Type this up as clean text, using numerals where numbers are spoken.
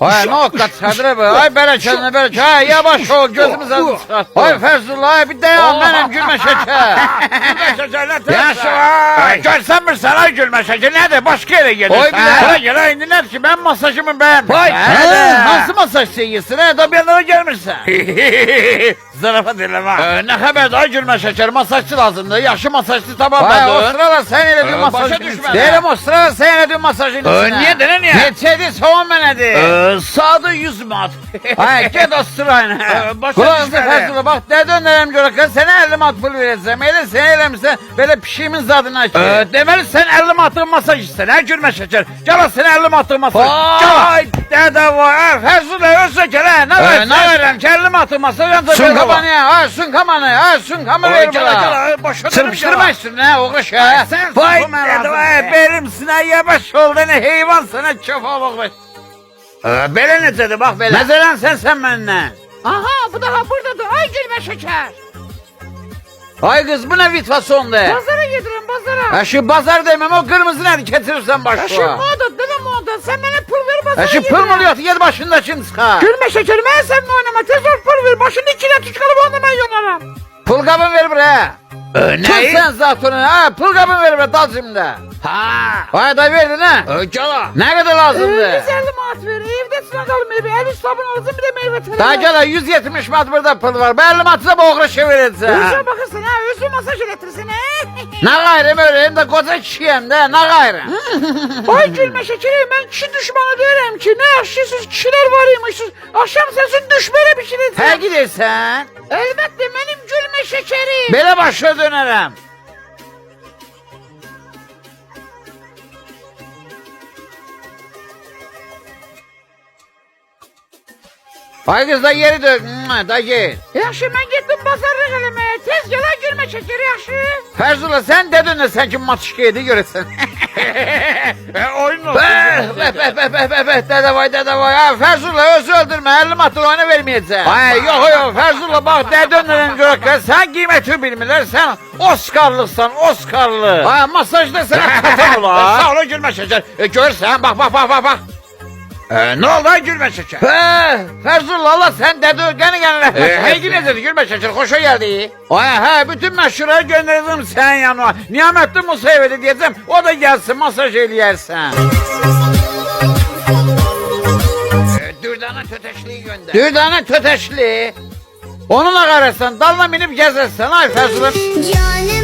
Ay ne okkat Sadri be. Ay böyle kendine böyle. Ay yavaş ol gözümüz azı çıkart. Ay Fezullah bir dayan benim gülme şeker. Gülme şeker ne tersi? Yaşa. Görsen mi sana gülme şeker nedir? Başka yere gelirsin. Oy bile. Oy gel indi ne ki ben masajımı beğenmişim. Vay nasıl masaj seyiyorsun he? Da bir yanlara gelmişsin. Zarafa dinleme. Ne haber daha gülme şeker masajçı lazımdı. Yaşı masajçı tamam Vay, ben. o O sırada sen ele bir Başa masajın düşme içine. be. Derim o sırada sen ele bir masajın içine. Niye dene niye? Yetedi savun benedi. Sağda 100 mat. Ay gel o sırayla. Başa Kulağınızı düşme be. Fezullah bak ne dönerim görürken sana 50 mat pul vereceğim. Ele sen eylemişsen böyle pişiğimin zadını aç. Demeli sen 50 matın masaj isten ha gülme şeker. Gel sen 50 matın masaj. Vay. Gel. Dede vay. Fezullah özse gel ha. Ne var? Ne verem ki 50 matın masaj. Sun Sun kaba. kamanı ya. Ha sun kamanı. Ha sun kamanı ver bana. Gel. Başa Sırpıştırma üstüne ha o kış ha. Sen Vay susma dede lazım. vay benim sine yavaş ol ne heyvan sana çöp bak. Bele ne dedi bak bele. Mezeran sen benimle. Aha bu daha buradadır. Ay gülme şeker. Ay kız bu ne vitvasyon de. Pazara gidiyorum pazara. Ha şu pazar demem o kırmızı nerede getirirsen Ya şu başla. moda deme moda. Sen bana pul ver pazara Ha şu gidiyorum. pırmılıyor gel başında şimdi sıkar. Gülme şekerim ben seninle oynama. Tez ol pul ver. Başını içine çıkarıp oynamaya yönarım. Pul kabın ver buraya. Neyi? Tut sen zatını ha pul kabın ver buraya dal şimdi. Ha. Vay da verdin ha. Cala. Ne kadar lazımdı? 150 mat ver. Evde sınakalım evi. El üst sabun alırsın bir de meyve tereyim. Daha gel 170 mat burada pul var. Ben 50 matı da boğra çevireceğim. Özüne bakırsın ha. Özü masaj üretirsin ha. Ne gayrım öyle hem de koca kişiyim de ne gayrım. Ay gülme şekerim ben kişi düşmanı derim ki. Ne yaşlısız kişiler varıymışsız. Akşam sensin düşmene bir şey He edeceğim. gidersen. Elbette benim gülme şekerim. Bele başa dönerim. Ay kız da geri dön. Da gel. Yaxşı ben gittim pazarlık elemeye. Tez gel ha gülme şekeri yaxşı. Ferzullah sen dedin de sen kim matışkaydı görürsen. Oyun mu? Dede vay ha Ferzullah özü öldürme 50 matır oyunu vermeyeceğim. Ay yok Ferzullah bak dedin görürken sen kıymeti bilmirler sen Oscar'lısan Oscar'lı. Ay masajda sana katan ola. Sağ ol gülme şeker. Görsen bak. Ne oldu ha gülme şeker? Ferzullah Allah sen dedi gene Hey ne dedi gülme şeker hoşa geldi. Ay bütün meşhurları gönderdim sen yanıma. Nihamettin Musa'ya diyeceğim o da gelsin masaj eləyersen. Dürdane töteşliği gönder. Dürdane töteşli. Onunla kararsan dalına binip gezersen ay Ferzullah. Canım